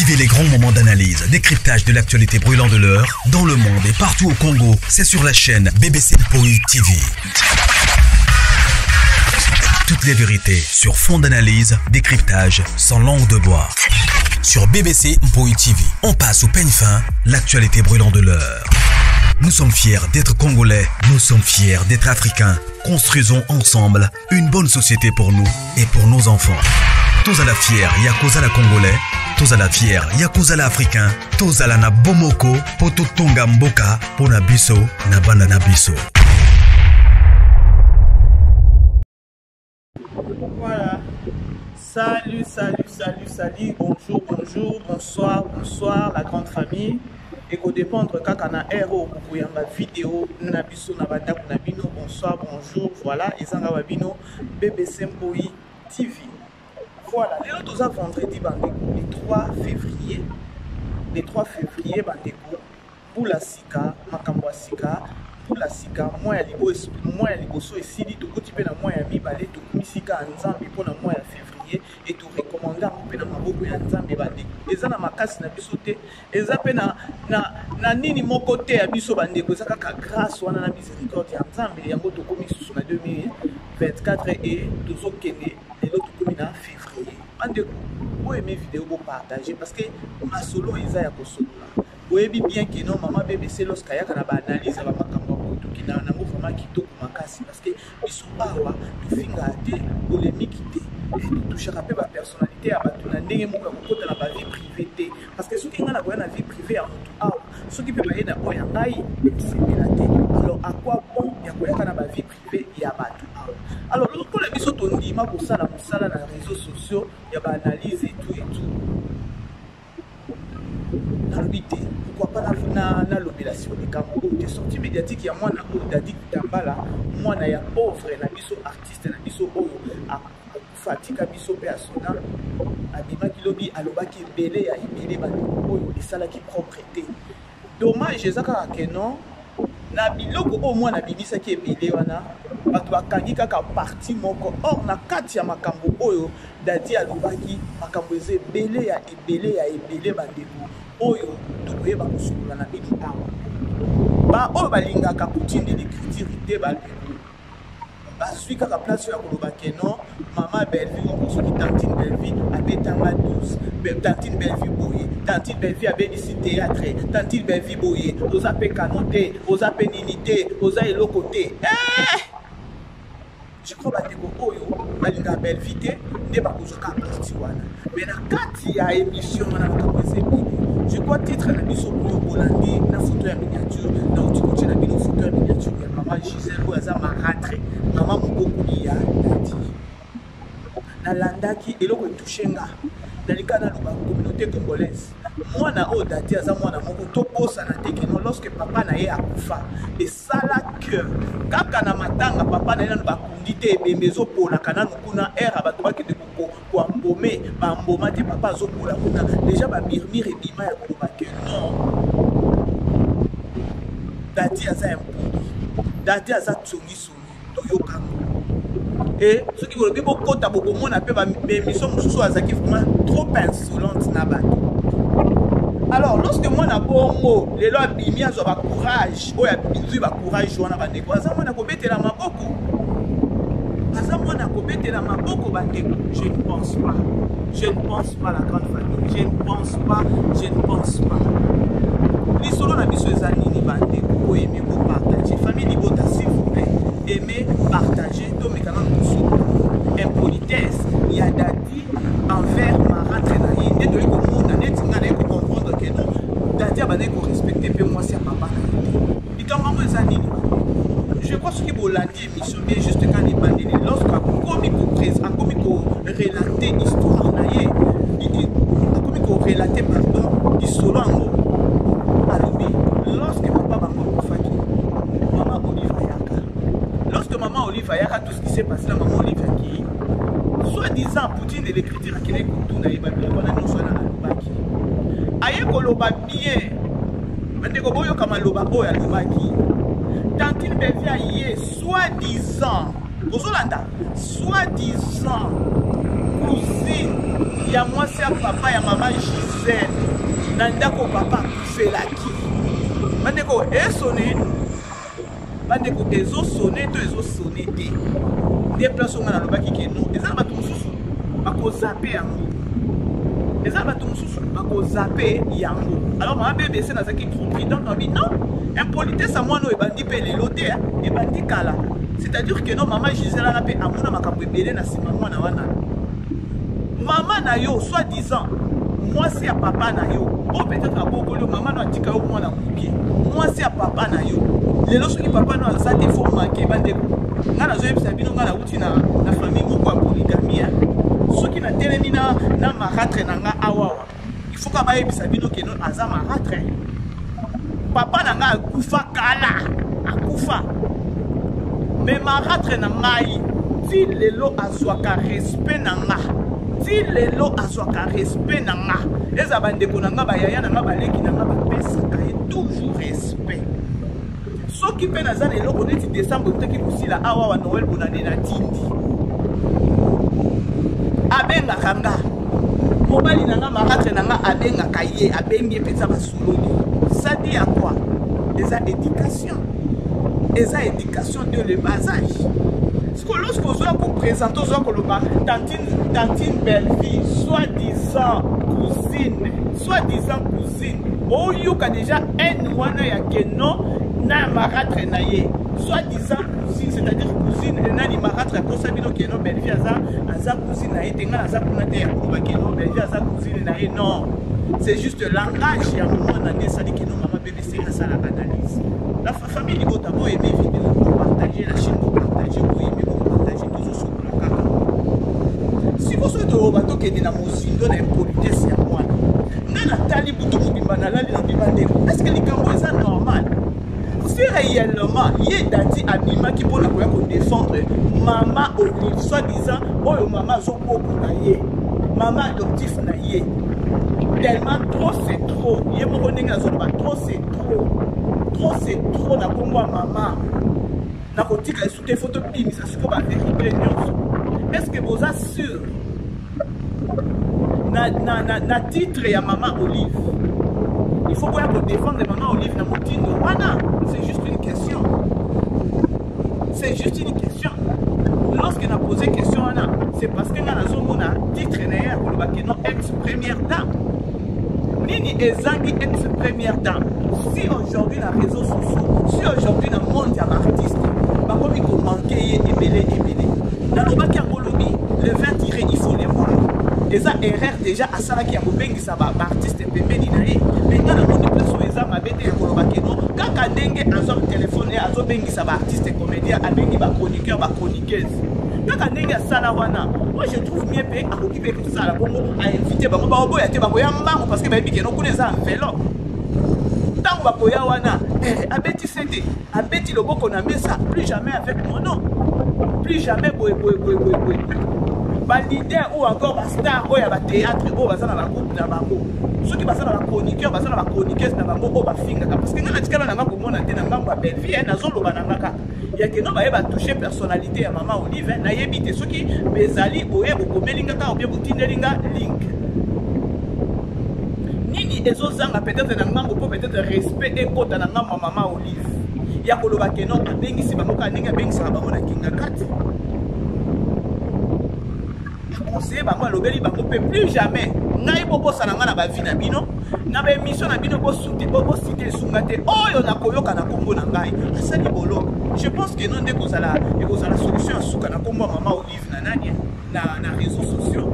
Vivez les grands moments d'analyse, décryptage de l'actualité brûlante de l'heure, dans le monde et partout au Congo. C'est sur la chaîne BBC Mpoi TV. Toutes les vérités sur fond d'analyse, décryptage sans langue de bois. Sur BBC Mpoi TV, on passe au peigne fin, l'actualité brûlante de l'heure. Nous sommes fiers d'être Congolais, nous sommes fiers d'être Africains. Construisons ensemble une bonne société pour nous et pour nos enfants. Tous à la fière, Yakozala Congolais. Tous à la fière, Yakozala Africain. Tous à la na Bomoko, Poto Tonga Mboka, Pona Biso, Nabanda Nabiso. Voilà. Salut, bonjour, bonsoir, la grande famille. Et qu'au dépendre, quand on a héros, pour y avoir vidéo, nous avons bonsoir, bonjour, voilà, et ça va bino, BBC Mpoi TV. Voilà, les autres vendredi, le 3 février, pour la Sika, Makambwa Sika, pour la Sika, moi, il y a liboso et Sidi, tout côté, moi, il y a Mibale, tout comme Sika, Nzambi, pour le mois de février, et tout recommander à Maboko et Nzambi, et ça, na makasi na bisote, et ça, na nini mon côté à biso bandeko, ça, grâce à la miséricorde ya Nzambi, et à moto comme sous na 2024 et tout au Kenya, et l'autre comme en février. Bandeko, vous aimez vidéo, vous partagez, parce que ma solo, ils a ya kosolo. Vous savez bien que non, maman BBC, lorsqu'il y a une analyse, elle va qui n'a vraiment quitté makasi parce que ils sont pas là, ils font des polémiques et tout toucher à la personnalité à battre na ndenge moka kokota na ba vie privée parce que ceux qui ont la vie privée à tout ceux qui peuvent aller na oya ngai c'est pélaté. Alors à quoi bon ya koya na ba vie privée ya battu alors pour les biso tondima pour ça na réseaux sociaux il y a ba analyse et tout pourquoi pas na l'obélisation des Cameroun des sorties médiatiques il y a moi na Dadi Tambala moi na ya pauvre na biso artiste na biso oyo a fatika biso pe asona abima kilobi alobaki belé ya ibele ba oyo esalaki propreté dommage ezaka que non na biloko au moins na bimisa ki ebele wana bato bakangi kaka parti moko or na kati ya makambo oyo Dadi alobaki makambo eze ebele ya ebele bandeko oyo tokoyeba kosolola na bino awa oyo balingaka kotinde l'écriture te bandeko bazwi kaka place oyo ya koloba ke non mama Bellevue soki tantine Bellevue abetanga 12 tantine Bellevue boye tantine Bellevue abelisi théâtre tantine Bellevue boye oza pe canon te oza pe nini te oza eloko te je crois bandeko oyo balingaka Bellevue te nde bakozwaka parti wana mais na kati ya émission wana makambo ezebele je crois titre na biso moyo bolandi na photo ya miniature na utikoche na bino photo ya miniature ya mama Gisèle oyo aza marâtre mama mobokoli ya Dadi nalandaki eloko etouche nga nalika naloba communauté congolaise mwana oyo Dadi aza mwana moko tobosana te keno lorsque papa na ye akufa esala cœur kaka na matanga papa na ye nano bakundi te ebembe ezopolaka nanu kuna ere bato bakende koambome bamboma te papa azopola kuna déjà bamurmure ebima ya koloba ke non Dadi aza impoli Dadi aza tsongisongi toyokango et ceux qui veulent bokota bokomona pe bamission mosusu azaki vraiment trop insolente na bato. Alors lorsque moi na bongo lelo abimi azwa ba courage oya bizui ba courage wana bandeko aza mwana kobetela maboko bandeko je ne pense pas la grande famille je ne pense pas lisolo na biso eza nini bandeko po aimer ko partager famille libota s'il vous plaît aimer partager to mekana nous impolitesse il y a Dadi envers marâtre na ye nde toyi komona neti nga naye comprendre que non Dadi abandaki korespecte mpe mwasi ya papa na ye te likambo yango eza nini je crois soki bolandi émission bien juste quand ebandeli lorsque akomi korelate histoire na ye akomi korelate pardon lisolo yango alobi lorsque papa bango akufaki maman Olive ayaka tout ce qui s'est passé là maman Olive qui soi-disant Poutine de l'écriture qui est tout na yeba biloko na nyonso na alobaki aye koloba bien bandeko boyo kama loba oyo alobaki tantine Bellevue aye soi-disant kozolanda soi-disant cousine ya mwasi ya papa ya mama Gisèle na ndako papa akufelaki bandeko esone bandeko ezosone to ezosone te nde place onga nalobaki ke no eza na bato mosusu bakozape yango eza bato mosusu bakozape yango alors mama BBC nazaki compris donc nabi non impolitesse à mwana oyo ebandi mpe lelo te ebandi kala c'est-à-dire que non mama Gisèle ana mpe amona makambo ebele na nsima mwana wana mama na yo soi-disant mwasi ya papa na yo oyo peut-être abokoli mama no atika yo mwana mokie mwasi ya papa na yo lelo soki papa no aza te fo manke bandeko nga nazoyebisa bino nga nauti na famille moko ya polygamie soki natelemi na marâtre na nga awawa il faut ka bayebisa bino ke no aza marâtre papa na nga akufa kala akufa me marâtre na ngai ti lelo azwaka respect na nga ti lelo azwaka respect na nga eza bandeko na nga bayaya na nga baleki na nga bapesaka ye toujours respect soki mpe naza na eloko neti décembre teki kosila awa wa noel bonane na tindi abengaka nga mobali na nga marâtre na nga abengaka ye abengi ye mpenza basololi sadi ya kwa eza éducation de le bas âge. Lorsque vous avez présenté tantine belle-fille, soi-disant cousine, oh you a déjà un wana ya keno na marâtre na ye, soi-disant cousine, c'est-à-dire cousine na ni marâtre ko sabino keno belle-fille aza cousine na ye tenga aza kuna te ya kuba keno belle-fille aza cousine na ye non. C'est juste le langage ya mwana na ça dit que non maman BBC a ça la analyse. La famille il faut d'abord aimer vidéo pour partager la chaîne pour partager pour aimer pour partager toujours sur la carte. Si vous souhaitez au bateau qui est dans mon sindo na impolitesse ya mwana. Nana tali butu mobimba na lali na bibande. Est-ce que les cambo est normal? Si réellement yé dati abima qui pour la ko défendre maman Olive soi-disant oh maman zo beaucoup na ye. Maman adoptif na ye. Tellement trop c'est trop. Yé mo koninga zo ba trop c'est trop. Trop c'est trop na kombo maman. Na kotika soute photo pimi ça siko ba vérité nyonso. Est-ce que vous assure na titre ya maman Olive? Il faut voir pour défendre maman Olive na motindo. Wana, c'est juste une question. C'est juste une question. Lorsque n'a posé question Wana, c'est parce que na zomona titre na ya koloba que non ex-première dame. Nini ezangi ex-première dame. Si aujourd'hui la réseaux sociaux, si aujourd'hui dans le monde y a l'artiste, bah comme il faut manquer ébélé. Dans le bac Lobby, le 20 tiré, il faut les voir. Et ça erreur déjà à ça qui a beaucoup ça va artiste pembeni na ye. Maintenant dans mon place où ça m'a bêté à Kolobakeno, quand Kadenge a son téléphone à zo bengi ça va artiste comédien à bengi ba chroniqueur ba chroniqueuse. Quand Kadenge a ça la wana, moi je trouve mieux payé à occuper que ça la bongo à inviter ba ba obo ya te ba boya mbango parce que ba bi keno kuna za vélo. Tant ba boya wana, abeti c'était, abeti loboko na mesa, plus jamais avec mon nom. Plus jamais boy. Ba leader ou encore ba star ou ya ba théâtre ou ba ça na ba groupe na bango. Ceux qui passent dans la chroniqueur, passent dans la chroniqueuse na bango ou ba finga parce que na tikala na nga komona te na nga belle vie na zolo ba na nga. Ya que non ba toucher personnalité ya maman Olive na yebite ceux qui bezali boye bokomelinga ka ou bien botindelinga link. Nini ezozanga peut-être na nga ko peut-être respect et kota na nga maman Olive. Ya koloba que non abengisi bango ka ninga bengisa bango na kinga kati. Conseiller bango lobeli bango pe plus jamais ngai bobo sananga na ba vie na bino na ba émission na bino bo souté bobo cité sungate oyo na koyoka na kombo na ngai asali bolo. Je pense que non ndeko zala et ko zala solution à suka na kombo maman Olive na nani na réseaux sociaux.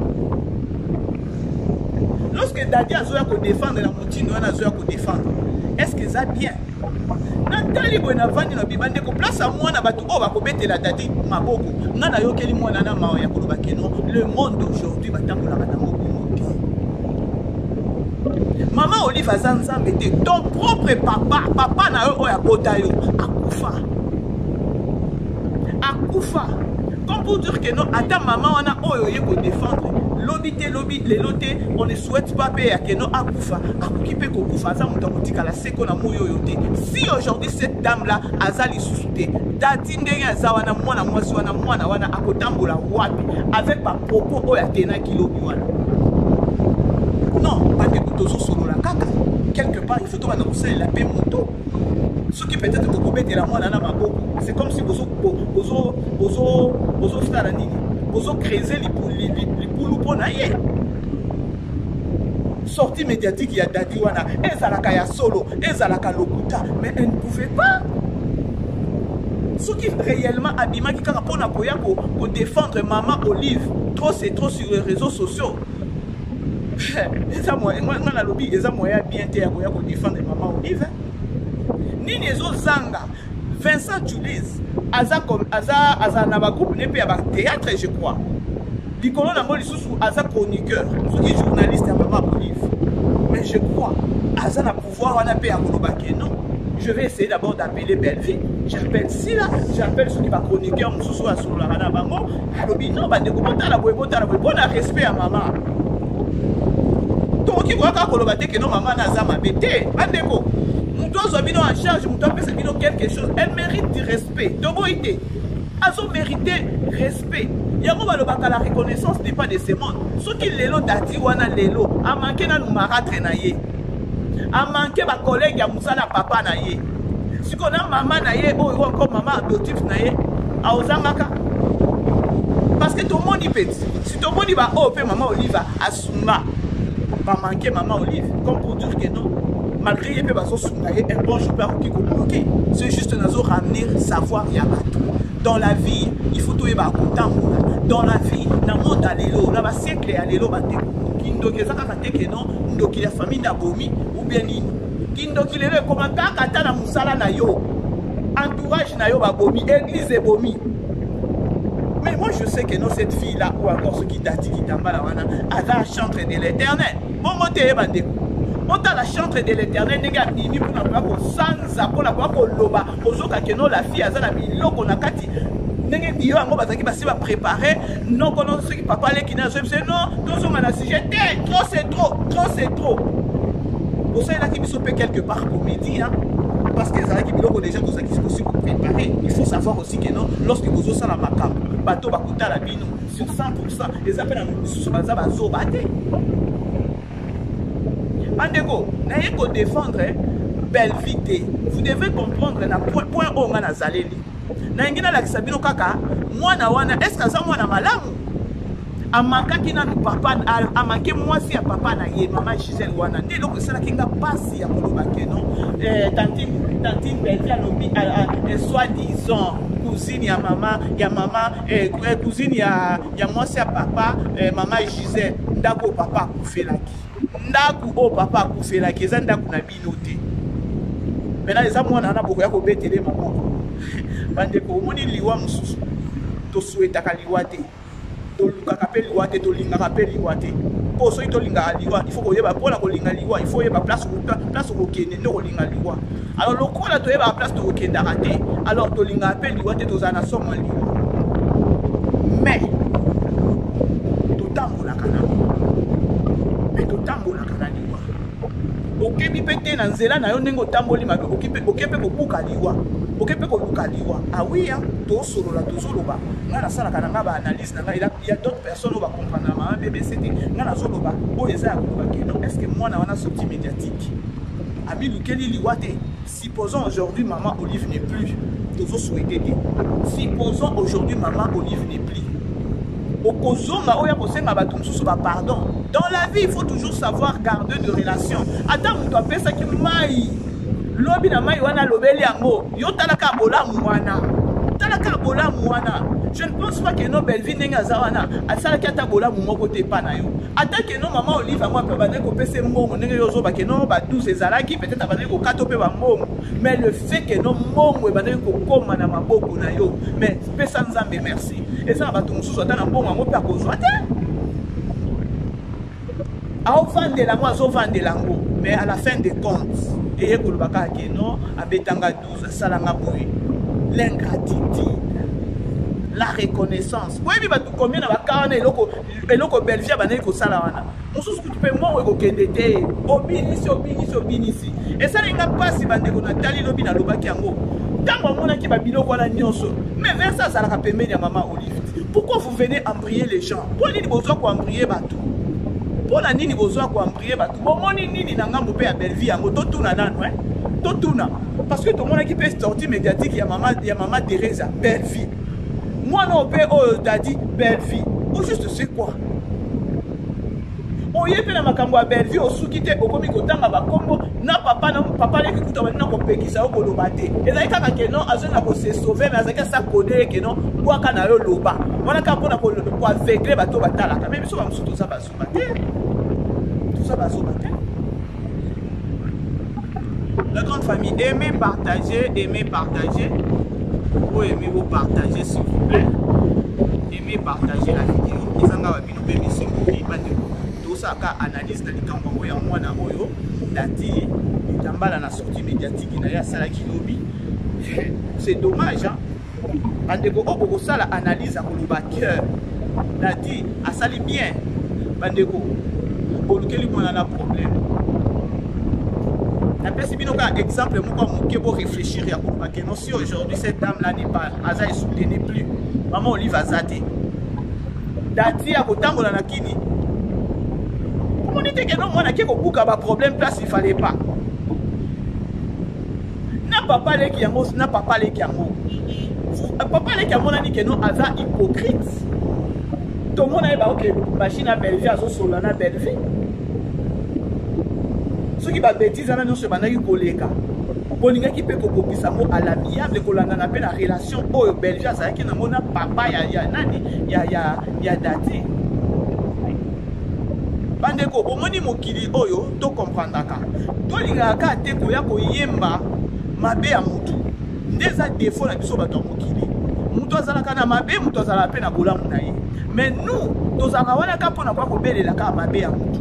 Lorsque Dadi azoya ko défendre na motino na azoya ko défendre, est-ce que ça bien? Natali bona vandi na bibande ko place à moi na batu o ba ko betela Dadi maboko ngana yokeli mwana na mawa ya koloba keno le monde d'aujourd'hui batambola na moko moki. Maman Olive azanzambe te ton propre papa na yo ya bota yo akufa comme pour dire que non ata maman wana oyo ye ko défendre lobby les lotés on ne souhaite pas payer à Keno akufa akukipe ko kufa za mutamutika la seko na moyo yote. Si aujourd'hui cette dame là azali susute dati ndenge azawana mwana mwasi wana mwana wana akotambola wapi avec ba propos oya tena kilobi wana tozo solo la kaka quelque part il faut to bana kosala la paix moto ce qui peut-être que kobete la mwana na maboko c'est comme si bozo stara nini bozo creuser les poulou pona ye sortie médiatique ya dadi wana ezalaka ya solo ezalaka lokuta mais elle ne pouvait pas ce qui réellement abimaki kaka pona koya ko défendre maman Olive trop c'est trop sur les réseaux sociaux eza moyen moi na lobby eza moyen bien te ya koya ko défendre maman Olive nini ezozanga Vincent Julius aza na ba groupe nepe ya ba théâtre je crois likolo na ngoli susu aza chroniqueur soki journaliste ya maman Olive mais je crois aza na pouvoir wana pe ya koloba ke non je vais essayer d'abord d'appeler Belleville j'appelle Sila j'appelle ceux qui va chroniqueur mususu asololaka na bango alobi non bandeko botala boye bona respect ya maman tokoki koyaka koloba te ke non maman naza mabe te bandeko mutu azwa bino en charge mutu apesa bino quelque chose elle mérite du respect toboyi te azo mérité respect yango balobaka la reconnaissance n'est pas de ce monde soki lelo dati wana lelo amanke nanu maratre na ye amanke bakolege ya mosala papa na ye siko na mama na ye oyo encore mama adoptif na ye aozangaka parce que tomoni peti si tomoni ba oyo mpe mama Olive asuma bamanke mama Olive comme pour dire que non malgré ye mpe bazosunga ye un bon jour mpe akoki kobloke c'est juste nazo ramener savoir ya bato dans la vie il faut tout yeba kotambola dans la vie na monde ya lelo na basiècle ya lelo bandeko kindoki eza kaka te ke non ndoki ya famille na bomi ou bien nini kindoki lelo ekoma kaka ata na mosala na yo entourage na yo babomi église ebomi mais moi je sais que non cette fille là ou encore ce qui dati kitambala wana aza chantre de l'éternel bongo te ye bandeko ota la chantre de l'éternel ndenge abimi mpona koya kosanza mpona koya koloba kozoka ke non la fille aza na biloko na kati ndenge biyo yango bazalaki basi bapréparé non kono soki papa aleki na azoyebi se non tozonga na sujet te trop c'est trop osalelaki biso mpe quelque part comédie parce que ezalaki biloko déjà kozalaki kosi kopréparé il faut savoir aussi que non lorsque kozosala makambo bato bakotala bino sur 100% eza mpe na misusu baza bazoba te bandeko naye kodéfendre Belleville te vous devez comprendre na point oyo nga nazaleli nayengi nalakisa bino kaka mwana wana est-ce que aza mwana malamu amakaki nanu papa amake mwasi ya papa na ye mama Gisèle wana nde eloko esalaki nga pasi ya koloba ke non tantine Belleville alobi soi-disant cousine ya mama cousine ya mwasi ya papa mama Gisèle ndako papa akufelaki ndako o papa akufelaki eza ndako na bino te maintenant eza mwana wana bokoya kobetele maboko bandeko omoni liwa mosusu tosuetaka liwa te tolukaka mpe liwa te tolingaka mpe liwa te mpo soki tolingaka liwa il faut koyeba mpona kolinga liwa il faut oyeba place okokende nde kolinga liwa alors lokola toyebaka place tokokendaka te alors tolingaka mpe liwa te tozala na somo ya liwa mais totambolaka na liwa okebi mpe te na nzela na yo ndenge otamboli mabe oke mpe kobuka liwa oke mpe koluka liwa awiya tosolola tozoloba nga nasalaka na nga baanalyse na nga ya d'autres personnes oyo bakomprendre na mama BBC te nga nazoloba oyo eza ya koloba keno est ce que mwana wana sorti médiatique amilukeli liwa te supposons aujourd'hui maman Olive n'est plus tozosouhaite te supposons aujourd'hui maman Olive n'est plus okozonga oya kosenga bato mosusu pardon dans la vie il faut toujours savoir garder de relations ata moto apesaki mai lobi na mai wana lobeli yango yo talaka bolamu wana je ne pense pas que no Belleville ndenge aza wana asalaki ata bolamu moko te epa na yo ata ke no mama Olive yango mpe bandeki kopesa mbongo ndenge yo ozoba ke no badouze ezalaki peut-être abandeki kokata mpe bambongo mais le fait que no mbongo ebandeki kokóma na maboko na yo mais pesa nzambe merci eza na bato mosusu ata na mbongo yango mpe akozwa te aovandela yango azovandela yango mais à la fin des comptes eye koloba kaka ke no abetanga 12 asalanga boye l'ingratitude la reconnaissance oyebi bato combien na bakara wana eloko Belleville abandeki kosala wana mosusu kutu mpe mbongo ekokende te obinisi esalinga mpasi bandeko natali lobi nalobaki yango ntango amonaki babiloko wana nyonso mais vers ça azalaka pembeni ya mama Olive pourquoi vous venez embryer les gens mpo nini bozwa koembryer bato Pour la nini besoin quoi embrier bato. Bomoni nini na ngambo pe ya Belleville yango totuna nanu hein. Totuna parce que tout le monde qui peut sortir médiatique il y a maman Teresa Belleville. Moi non pe oh dadi Belleville. Ou juste c'est quoi? Oye pe na makambo ya Belleville osukite okomi kotanga ba kombo na papa leki kuta na ko pekisa ko loba te. Ezali kaka ke non azona ko se sauver mais azaka sa koder ke non bwaka na yo loba. Wana ka pona ko aveugler bato batala. Même biso ba musuto za ba soba te. Tout ça ba soba te. La grande famille, aimez partager, aimez partager. Vous aimez vous partager s'il vous plaît. Aimez partager la vidéo. Ils en ont mis nos bébés tout ça car analyse dans les camps ya mwana oyo dati itambala na sortie médiatique na ya sala kilobi. C'est dommage hein. Bandeko oko sala analyse à koloba cœur. Dati asali bien. Bandeko bolukeli mona na problème. Exemple, moi, pour réfléchir à si aujourd'hui cette dame-là n'est pas, Aza est soutenue plus. Maman Olive Azate. Dati à Kotango la Nakini. Comment dit que non, moi, n'a qu'un problème place, il fallait pas. N'a pas parlé qui n'a pas parlé qui papa les qui n'a dit que non, Aza hypocrite. Tout le monde a dit, ok, machine à Belleville, Azo Solana Belleville. Ceux qui battent bêtises, nous se bandent qui collègues. Pour les gens qui peuvent copier ça à l'amiable, qu'on a appelé la relation au Belge, ça qui n'a pas papa, il y a dati. Bandeko, au moins mon kili oyo, to comprendre ka. To linga ka te ko ya ko yemba mabe ya mutu. Ndeza défaut na biso bato mokili. Mutu azala kana mabe, mutu azala pe na bolamu na ye. Mais nous, tozaka wana ka pona kwa ko belela ka mabe ya mutu.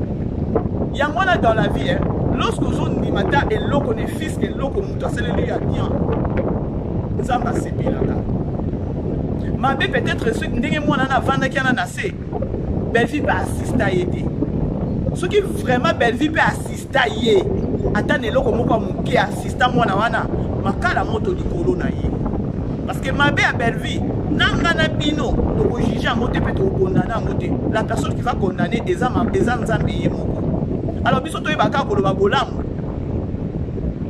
Yangwana dans la vie, hein, lorsque vous avez mata et l'eau est fils et l'eau comme c'est le lieu à bien. Ça m'a sépi là. Ma bé peut-être ceux qui n'ont pas vendre qui en a nassé. Belleville peut assister à aider. Ceux qui vraiment Belleville peut assister à aider. Attendez l'eau comme qui assiste à moi na wana. Ma kala moto du colo na yé. Parce que ma bé à Belleville, nangana bino, donc juger à moté peut être condamné à moté. La personne qui va condamner des âmes zambie moko. Alors, biso to ibaka ko loba bolam.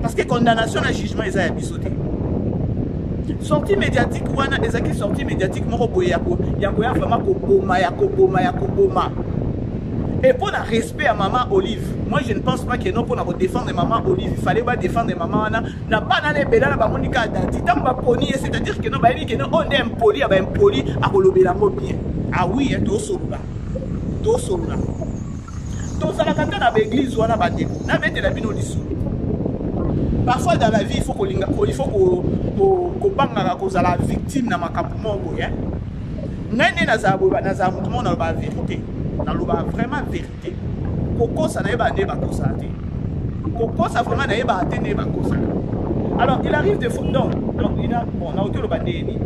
Parce que condamnation et jugement ils a bisoté. Sortie médiatique wana ezaki sortie médiatique moko boya ko ya vraiment ko boma ya ko boma. Et pour le respect à maman Olive, moi je ne pense pas que non pour défendre maman Olive, il fallait pas défendre maman wana na pas dans les bédala ba monika dati tam ba poni c'est-à-dire que non ba dit que non on est impoli à kolobela mo bien. Ah oui, to solola. To solola. Donc, ça na l'église ou na bandeko. Na mettre la bino lisu. Parfois dans la vie, il faut qu'on banga ko la victime na makambo moko ya. Nene na za mutu mo na ba vérité. Na loba vraiment vérité. Koko ça na ba ne ba ko sa te. Koko ça vraiment na ba te ne ba ko sa. Alors, il arrive de donc il a bon na auto le bandeni.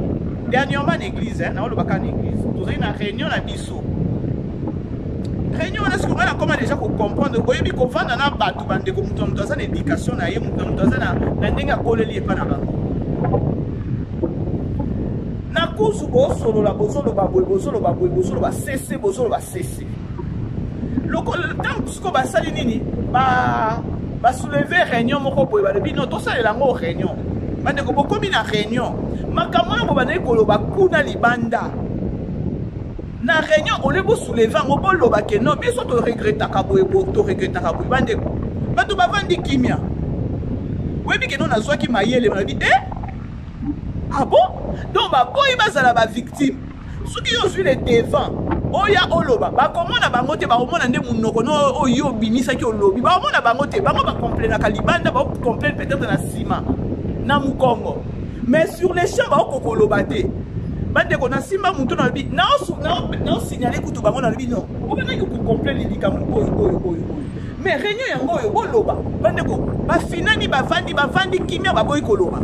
Dernièrement l'église hein, na lo baka l'église. Tous une réunion na biso. Réunion on a ce qu'on a comment déjà pour comprendre que il faut vendre na batu bande ko mutu mutu azana éducation na ye mutu azana na ndenga koleli pa na ba na kusu bo solo la bozolo ba cesser bozolo cesser loko tant ce ko ba sali nini ba soulever réunion moko boye ba bino to salela ngo réunion bande ko komi na réunion makamona bo bande ko loba kuna libanda. Na réunion on le soulever on peut loba que non biso to regretta ka boye to regretta ka boye bande bato ba vandi kimia oui bi que non na zwa ki mayele on dit ah bon donc ba boye bazala ba victime ceux qui ont vu les devant oya oloba ba komona bango te ba komona nde munoko no oyo bimisa ki olobi ba komona bango te bango ba complainer ka libanda ba complainer peut-être na sima na mukongo mais sur les champs ba kokoloba te. Bande ko na simba mutu na bi na signaler kutu bango na bi non o bana ko comprendre lika mu oyo mais réunion yango yo boloba bande ko ba finani ba vandi kimia ba boy koloba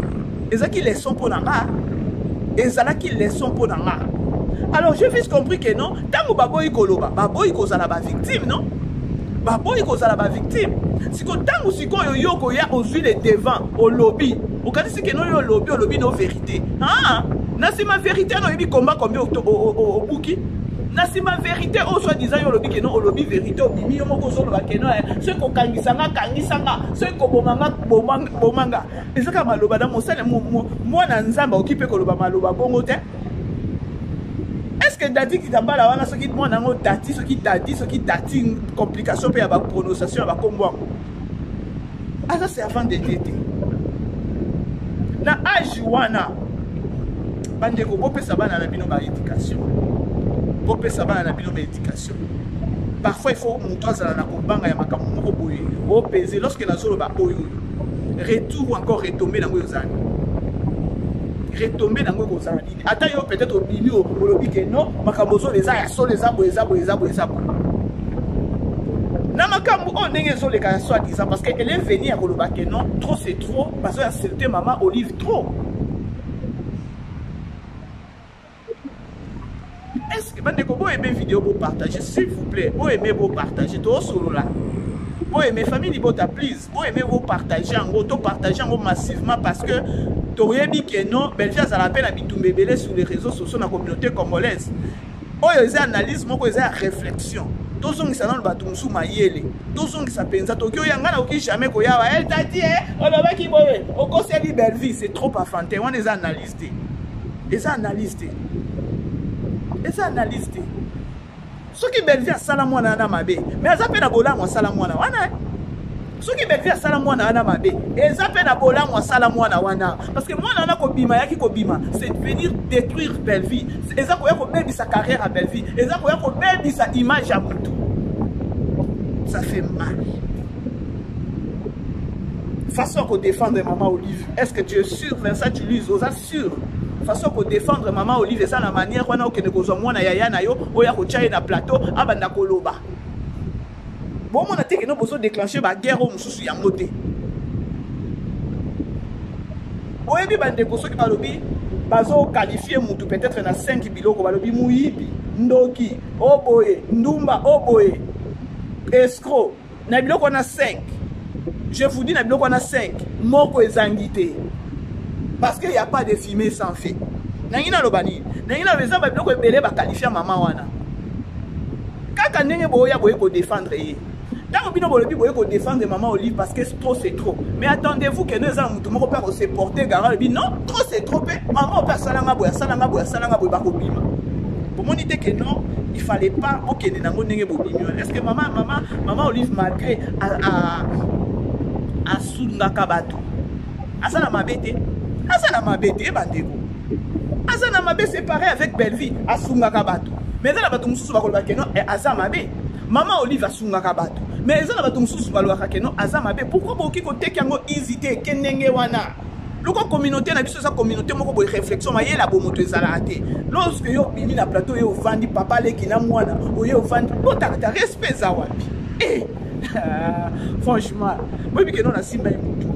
ezaki leçon pour nanga ezalaki leçon pour nanga. Alors j'ai vite compris que non tango ba boy koloba ba boy ko zala ba victime non ba boy ko zala ba victime siko tango siko yo ko ya ozui les devant au lobby o kanisi que non yo lobby no vérité ah. Na c'est ma vérité, non, il combat combien au bouki. Nasima vérité au soi-disant yo lobi keno olobi vérité obimi yo moko so loba keno ce ko kangisanga ce ko bomanga ezaka maloba na mosala mwana nzamba okipe ko loba maloba bongo te. Est-ce que dati ki tambala wana soki mwana ngo dati soki dati complication pe ya ba prononciation ya ba kombo. Ah ça c'est avant de tété. Na âge wana bandeko bopesa bana na bino ba éducation. Bopesa bana na bino ba éducation. Parfois il faut monter à la kobanga ya makambo moko boye. O peser lorsque na zolo ba oyo. Retour ou encore retomber dans ngozani. Retomber dans ngozani. Attends yo peut-être au bimi au lobi que non, makambo zo les a so les a boeza. Na makambo on ndenge zo les ka soit disant parce que elle est venue à koloba que non, trop c'est trop parce que insulter maman Olive trop. Est-ce que vous aimez vidéo pour partager s'il vous plaît, vous aimez vous partager tout solo là. Vous aimez famille bota please, vous aimez vous partager en gros, tout partager en gros massivement parce que tu aurais dit que non, Belgique ça l'appelle à bitumbebele sur les réseaux sociaux dans la communauté congolaise. Oh ils analyse, moi ils réflexion. Tous ceux qui sont dans le bateau sous mayele, tous ceux qui s'appellent ça Tokyo yangana oki jamais ko yawa elle t'a dit on va qui boye, au conseil belle vie, c'est trop enfantin, on les analyse. Les analystes. Les analystes. Ceux qui belvient à Salamouana Namabe, mais ils appellent à Bolam ou Salamouana Wana. Ceux qui belvient à Salamouana Namabe, ils appellent à Bolam ou Salamouana Wana. Parce que moi, on a Kobima, Yaki Kobima, c'est de venir détruire Belleville. Ils ont perdu sa carrière à Belleville. Ils ont perdu sa image à Moutou. Ça fait mal. Façon qu'on défendre Maman Olive. Est-ce que tu es sûr, Vincent, tu lui oses sûr? Façon pour défendre Maman Olive et ça la manière on a que nous sommes na yaya na yo oya ko tchaye na plateau abanda koloba bon on a dit que nous besoin déclencher ba guerre au mususu ya moté oyebi bande ko soki balobi bazo qualifier mutu peut-être na 5 biloko balobi muyibi ndoki oboye ndumba oboye escroc na biloko na 5 je vous dis na biloko na 5 moko ezangité. Parce qu'il n'y a pas de fumée sans feu. Nangina lobani. Nangina lobeza ba biloko ebele ba qualifier maman wana. Kaka ndenge boya boye ko défendre ye. Tant bino bolobi boye ko défendre maman Olive parce que trop c'est trop. Mais attendez-vous que nous allons mutu moko pas se porter garant bi non, trop c'est trop. Maman père salanga boya ba ko bima. Pour mon idée que non, il fallait pas OK nango ndenge bo bima. Est-ce que maman Olive malgré a sunga kabato. Asala mabete. Asana mabete bandeko. Asana mabe séparé avec Belleville asunga kabato. Mais ça la bato mususu bakoloba keno e azama be. Maman Olive asunga kabato. Mais ça la bato mususu bakoloba keno azama be. Pourquoi boki ko teki yango hésiter kenenge wana? Loko communauté na biso sa communauté moko boy réflexion ma yela bo moto ezala te. Lorsque yo bimi na plateau yo vandi papa leki na mwana, yo vandi botaka respect za wapi. Eh franchement, moi bi keno na simba mutu.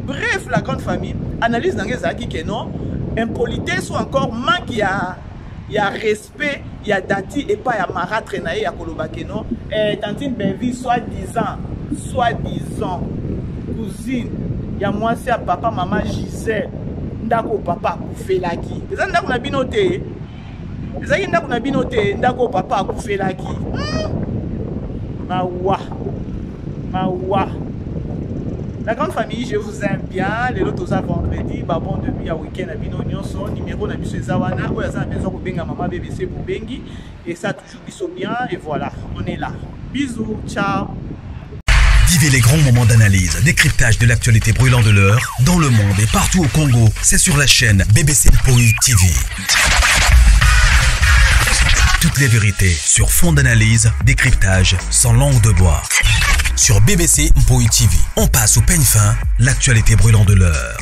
Bref, la grande famille analyse dans les acquis que non, impolitesse ou encore manque il y a respect, il y a dati et pas il y a marâtre naïe ya koloba que non. Tantine Belleville soi-disant cousine, il y a moi c'est papa maman Gisèle, ndako papa kufelaki. Les ndako na binote. Les ndako na binote, ndako papa kufelaki. Mawa. La grande famille, je vous aime bien. Les autres vendredi, bon depuis à week-end à Bino son numéro na biso Zawana, où ça besoin pour benga maman BBC pour bengi et ça toujours biso bien et voilà, on est là. Bisous, ciao. Vivez les grands moments d'analyse, décryptage de l'actualité brûlante de l'heure dans le monde et partout au Congo. C'est sur la chaîne BBC Mpoi TV. Toutes les vérités sur fond d'analyse, décryptage sans langue de bois. Sur BBC Mpoi TV, on passe au peigne fin, l'actualité brûlante de l'heure.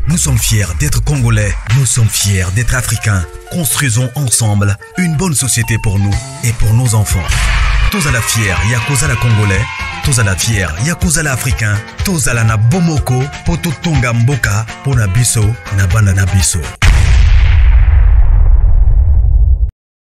Nous sommes fiers d'être Congolais, nous sommes fiers d'être Africains. Construisons ensemble une bonne société pour nous et pour nos enfants. Tous à la fière, Yakoza la Congolais. Tous à la fière, Yakoza la Africain. Tous à la na Bomoko, Poto Tonga Mboka, Pona Biso, na Bana na Biso.